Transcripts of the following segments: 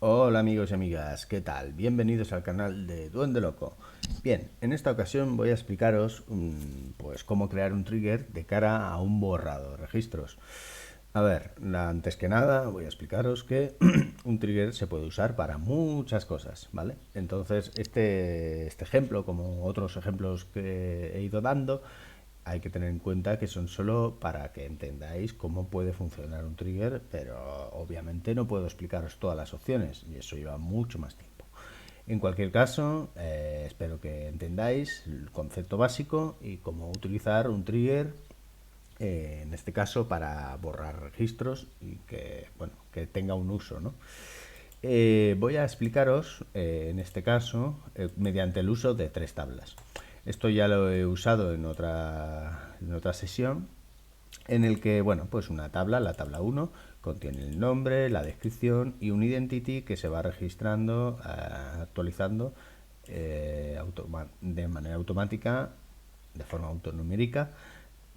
Hola amigos y amigas, ¿qué tal? Bienvenidos al canal de Duende Loco. Bien, en esta ocasión voy a explicaros pues cómo crear un trigger de cara a un borrado de registros. A ver, antes que nada voy a explicaros que un trigger se puede usar para muchas cosas, ¿vale? Entonces este ejemplo, como otros ejemplos que he ido dando, hay que tener en cuenta que son solo para que entendáis cómo puede funcionar un trigger, pero obviamente no puedo explicaros todas las opciones y eso lleva mucho más tiempo. En cualquier caso, espero que entendáis el concepto básico y cómo utilizar un trigger, en este caso para borrar registros y que, bueno, que tenga un uso, ¿no? Voy a explicaros, en este caso, mediante el uso de tres tablas. Esto ya lo he usado en otra sesión, en el que, bueno, pues una tabla, la tabla 1, contiene el nombre, la descripción y un identity que se va registrando, actualizando de manera automática, de forma autonumérica,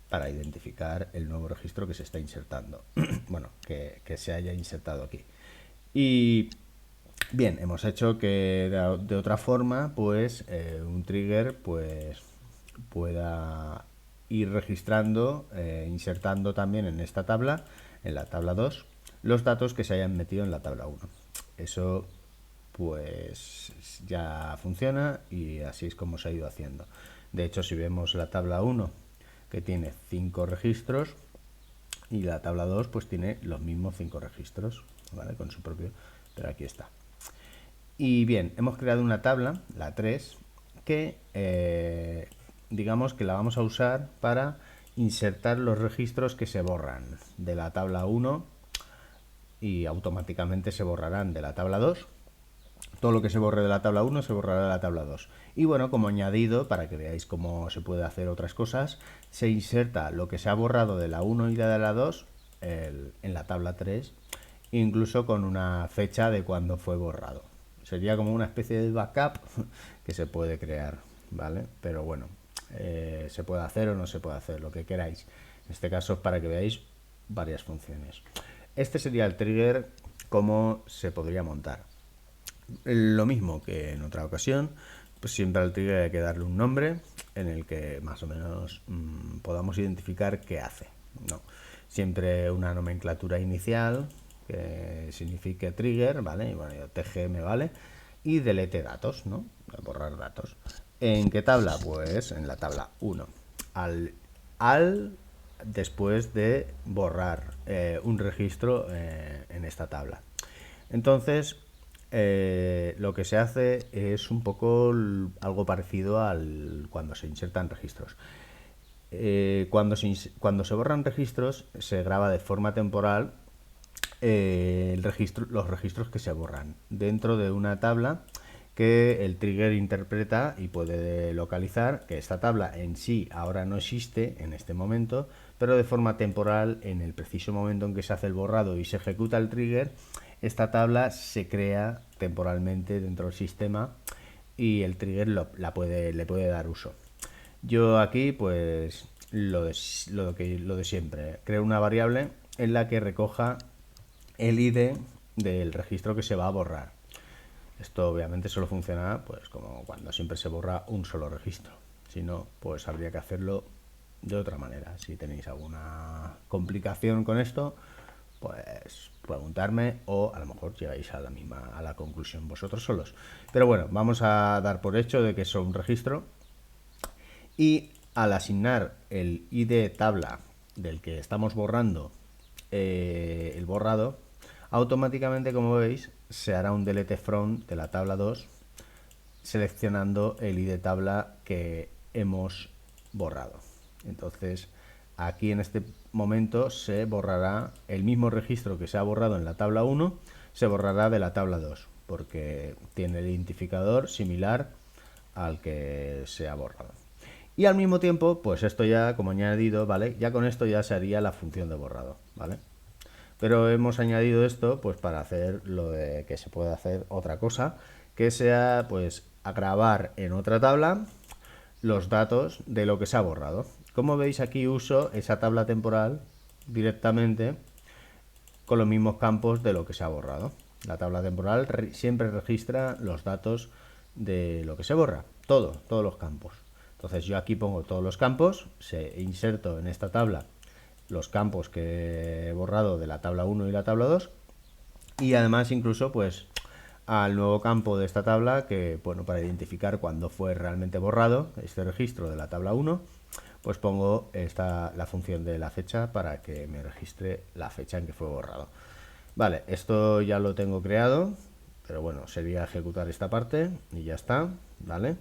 para identificar el nuevo registro que se está insertando. Bueno, que se haya insertado aquí. Y bien, hemos hecho que de otra forma, pues un trigger pues pueda ir registrando, insertando también en esta tabla, en la tabla 2, los datos que se hayan metido en la tabla 1. Eso pues ya funciona y así es como se ha ido haciendo. De hecho, si vemos la tabla 1, que tiene 5 registros, y la tabla 2 pues tiene los mismos 5 registros, ¿vale? Con su propio, pero aquí está. Y bien, hemos creado una tabla, la 3, que digamos que la vamos a usar para insertar los registros que se borran de la tabla 1 y automáticamente se borrarán de la tabla 2. Todo lo que se borre de la tabla 1 se borrará de la tabla 2. Y bueno, como añadido, para que veáis cómo se puede hacer otras cosas, se inserta lo que se ha borrado de la 1 y de la 2 en la tabla 3, incluso con una fecha de cuando fue borrado. Sería como una especie de backup que se puede crear, ¿vale? Pero bueno, se puede hacer o no se puede hacer, lo que queráis. En este caso es para que veáis varias funciones. Este sería el trigger, cómo se podría montar. Lo mismo que en otra ocasión, pues siempre al trigger hay que darle un nombre en el que más o menos podamos identificar qué hace, ¿no? Siempre una nomenclatura inicial que signifique trigger, ¿vale? Y bueno, TGM, ¿vale? Y delete datos, ¿no? Borrar datos. ¿En qué tabla? Pues en la tabla 1. Al después de borrar un registro en esta tabla. Entonces, lo que se hace es un poco algo parecido al cuando se insertan registros. Cuando se borran registros, se graba de forma temporal los registros que se borran dentro de una tabla que el trigger interpreta y puede localizar, que esta tabla en sí ahora no existe en este momento, pero de forma temporal, en el preciso momento en que se hace el borrado y se ejecuta el trigger, esta tabla se crea temporalmente dentro del sistema y el trigger le puede dar uso. Yo aquí pues lo de siempre, creo una variable en la que recoja el ID del registro que se va a borrar. Esto obviamente solo funciona pues como cuando siempre se borra un solo registro. Si no, pues habría que hacerlo de otra manera. Si tenéis alguna complicación con esto, pues preguntarme o a lo mejor llegáis a la conclusión vosotros solos. Pero bueno, vamos a dar por hecho de que es un registro y al asignar el ID tabla del que estamos borrando el borrado, automáticamente, como veis, se hará un delete from de la tabla 2 seleccionando el ID tabla que hemos borrado. Entonces, aquí en este momento se borrará el mismo registro que se ha borrado en la tabla 1, se borrará de la tabla 2, porque tiene el identificador similar al que se ha borrado. Y al mismo tiempo, pues esto ya como añadido, ¿vale? Ya con esto ya se haría la función de borrado, ¿vale? Pero hemos añadido esto pues para hacer lo de que se pueda hacer otra cosa, que sea pues a grabar en otra tabla los datos de lo que se ha borrado. Como veis, aquí uso esa tabla temporal directamente con los mismos campos de lo que se ha borrado. La tabla temporal siempre registra los datos de lo que se borra, todos los campos. Entonces yo aquí pongo todos los campos, se inserto en esta tabla los campos que he borrado de la tabla 1 y la tabla 2, y además incluso pues al nuevo campo de esta tabla que, bueno, para identificar cuándo fue realmente borrado este registro de la tabla 1, pues pongo la función de la fecha para que me registre la fecha en que fue borrado. Vale, esto ya lo tengo creado, pero bueno, sería ejecutar esta parte y ya está, ¿vale?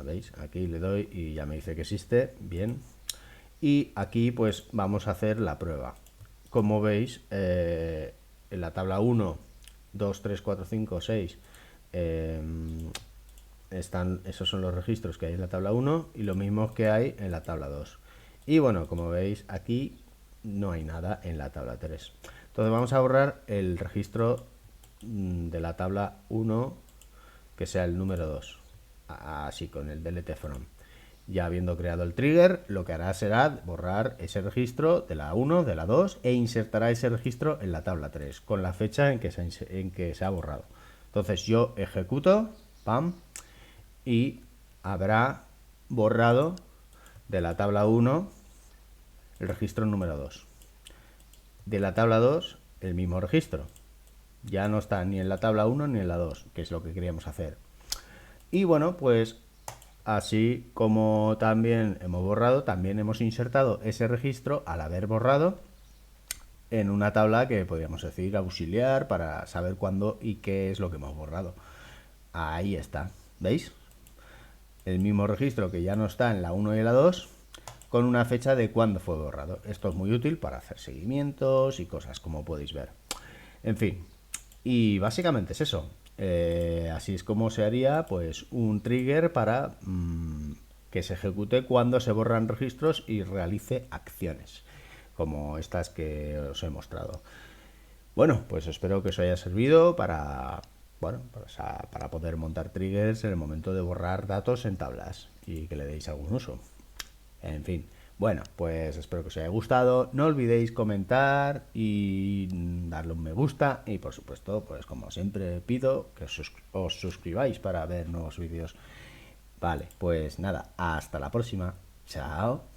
¿Veis? Aquí le doy y ya me dice que existe, bien. Y aquí pues vamos a hacer la prueba. Como veis, en la tabla 1, 2, 3, 4, 5, 6, esos son los registros que hay en la tabla 1 y lo mismo que hay en la tabla 2. Y bueno, como veis aquí no hay nada en la tabla 3. Entonces vamos a borrar el registro de la tabla 1 que sea el número 2, así con el delete from. Ya habiendo creado el trigger, lo que hará será borrar ese registro de la 1, de la 2 e insertará ese registro en la tabla 3 con la fecha en que se ha borrado. Entonces yo ejecuto, pam, y habrá borrado de la tabla 1 el registro número 2. De la tabla 2 el mismo registro. Ya no está ni en la tabla 1 ni en la 2, que es lo que queríamos hacer. Y bueno, pues así como también hemos borrado, también hemos insertado ese registro al haber borrado en una tabla que podríamos decir auxiliar para saber cuándo y qué es lo que hemos borrado. Ahí está, ¿veis? El mismo registro que ya no está en la 1 y la 2 con una fecha de cuándo fue borrado. Esto es muy útil para hacer seguimientos y cosas, como podéis ver. En fin, y básicamente es eso. Así es como se haría pues un trigger para que se ejecute cuando se borran registros y realice acciones, como estas que os he mostrado. Bueno, pues espero que os haya servido para, bueno, para poder montar triggers en el momento de borrar datos en tablas y que le deis algún uso. En fin, bueno, pues espero que os haya gustado. No olvidéis comentar y darle un me gusta. Y por supuesto, pues como siempre pido que os suscribáis para ver nuevos vídeos. Vale, pues nada, hasta la próxima. Chao.